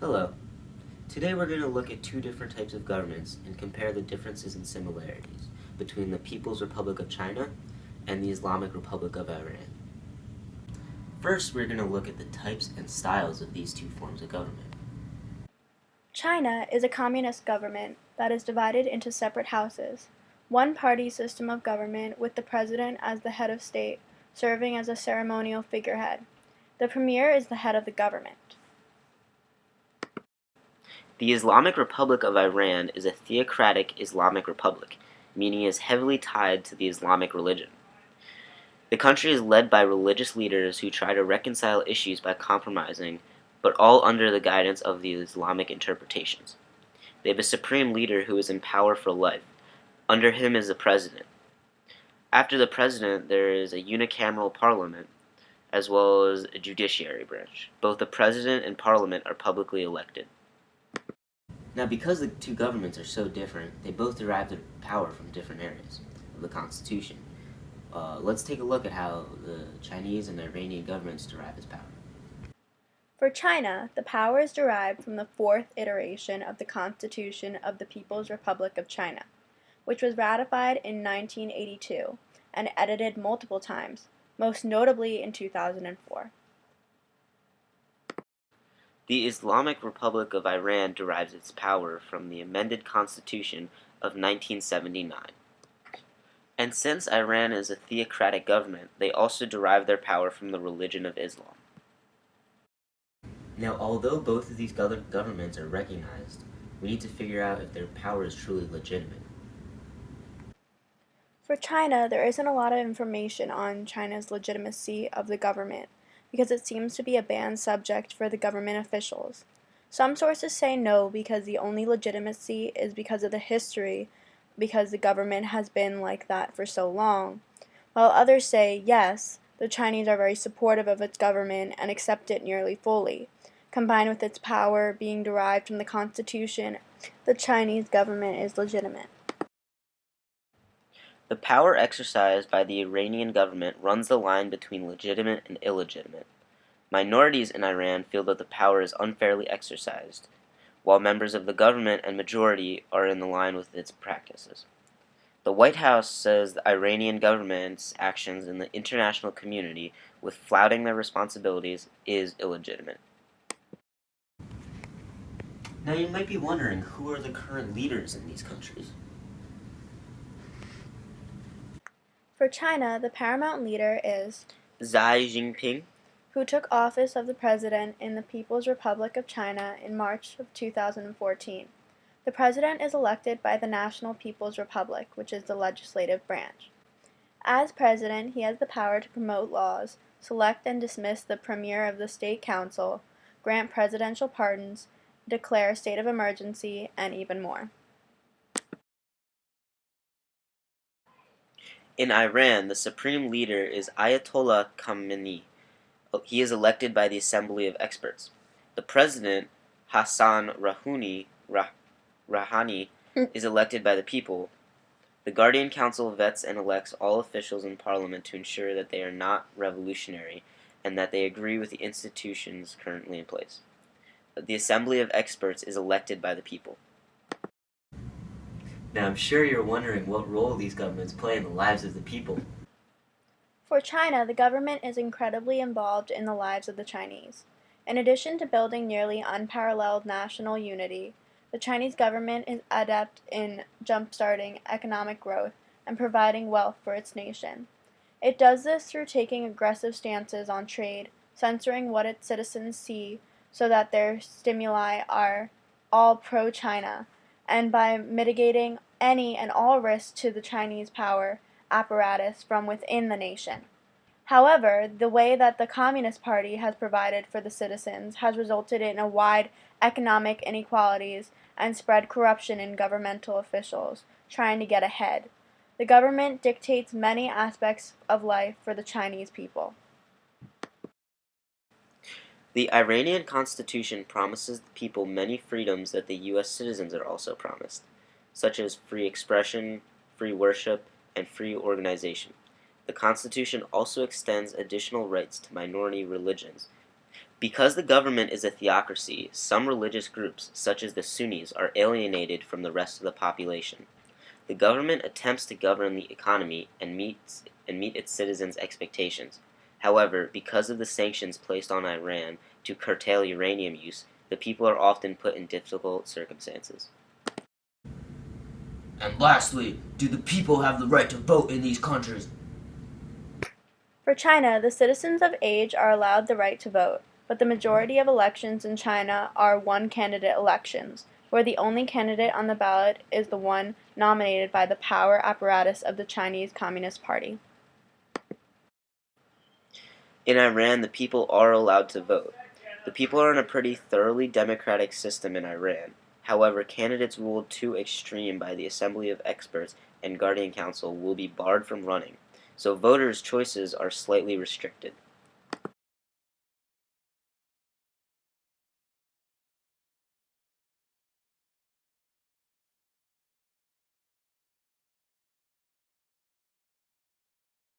Hello. Today we're going to look at two different types of governments and compare the differences and similarities between the People's Republic of China and the Islamic Republic of Iran. First, we're going to look at the types and styles of these two forms of government. China is a communist government that is divided into separate houses, one-party system of government with the president as the head of state, serving as a ceremonial figurehead. The premier is the head of the government. The Islamic Republic of Iran is a theocratic Islamic republic, meaning it is heavily tied to the Islamic religion. The country is led by religious leaders who try to reconcile issues by compromising, but all under the guidance of the Islamic interpretations. They have a supreme leader who is in power for life. Under him is the president. After the president, there is a unicameral parliament, as well as a judiciary branch. Both the president and parliament are publicly elected. Now, because the two governments are so different, they both derive their power from different areas of the Constitution. Let's take a look at how the Chinese and Iranian governments derive its power. For China, the power is derived from the fourth iteration of the Constitution of the People's Republic of China, which was ratified in 1982 and edited multiple times, most notably in 2004. The Islamic Republic of Iran derives its power from the amended Constitution of 1979. And since Iran is a theocratic government, they also derive their power from the religion of Islam. Now, although both of these governments are recognized, we need to figure out if their power is truly legitimate. For China, there isn't a lot of information on China's legitimacy of the government because it seems to be a banned subject for the government officials. Some sources say no because the only legitimacy is because of the history, because the government has been like that for so long, while others say yes, the Chinese are very supportive of its government and accept it nearly fully. Combined with its power being derived from the Constitution, the Chinese government is legitimate. The power exercised by the Iranian government runs the line between legitimate and illegitimate. Minorities in Iran feel that the power is unfairly exercised, while members of the government and majority are in the line with its practices. The White House says the Iranian government's actions in the international community with flouting their responsibilities is illegitimate. Now you might be wondering, who are the current leaders in these countries? For China, the paramount leader is Xi Jinping, who took office of the president in the People's Republic of China in March of 2014. The president is elected by the National People's Republic, which is the legislative branch. As president, he has the power to promote laws, select and dismiss the premier of the state council, grant presidential pardons, declare a state of emergency, and even more. In Iran, the supreme leader is Ayatollah Khamenei. He is elected by the Assembly of Experts. The president, Hassan Rouhani, is elected by the people. The Guardian Council vets and elects all officials in parliament to ensure that they are not revolutionary and that they agree with the institutions currently in place. The Assembly of Experts is elected by the people. Now, I'm sure you're wondering what role these governments play in the lives of the people. For China, the government is incredibly involved in the lives of the Chinese. In addition to building nearly unparalleled national unity, the Chinese government is adept in jump-starting economic growth and providing wealth for its nation. It does this through taking aggressive stances on trade, censoring what its citizens see so that their stimuli are all pro-China, and by mitigating any and all risks to the Chinese power apparatus from within the nation. However, the way that the Communist Party has provided for the citizens has resulted in a wide economic inequalities and spread corruption in governmental officials trying to get ahead. The government dictates many aspects of life for the Chinese people. The Iranian constitution promises the people many freedoms that the U.S. citizens are also promised, such as free expression, free worship, and free organization. The constitution also extends additional rights to minority religions Because the government is a theocracy, some religious groups, such as the Sunnis, are alienated from the rest of the population. The government attempts to govern the economy and meet its citizens' expectations. However, because of the sanctions placed on Iran to curtail uranium use, the people are often put in difficult circumstances. And lastly, do the people have the right to vote in these countries? For China, the citizens of age are allowed the right to vote, but the majority of elections in China are one candidate elections, where the only candidate on the ballot is the one nominated by the power apparatus of the Chinese Communist Party. In Iran, the people are allowed to vote. The people are in a pretty thoroughly democratic system in Iran. However, candidates ruled too extreme by the Assembly of Experts and Guardian Council will be barred from running, so voters' choices are slightly restricted.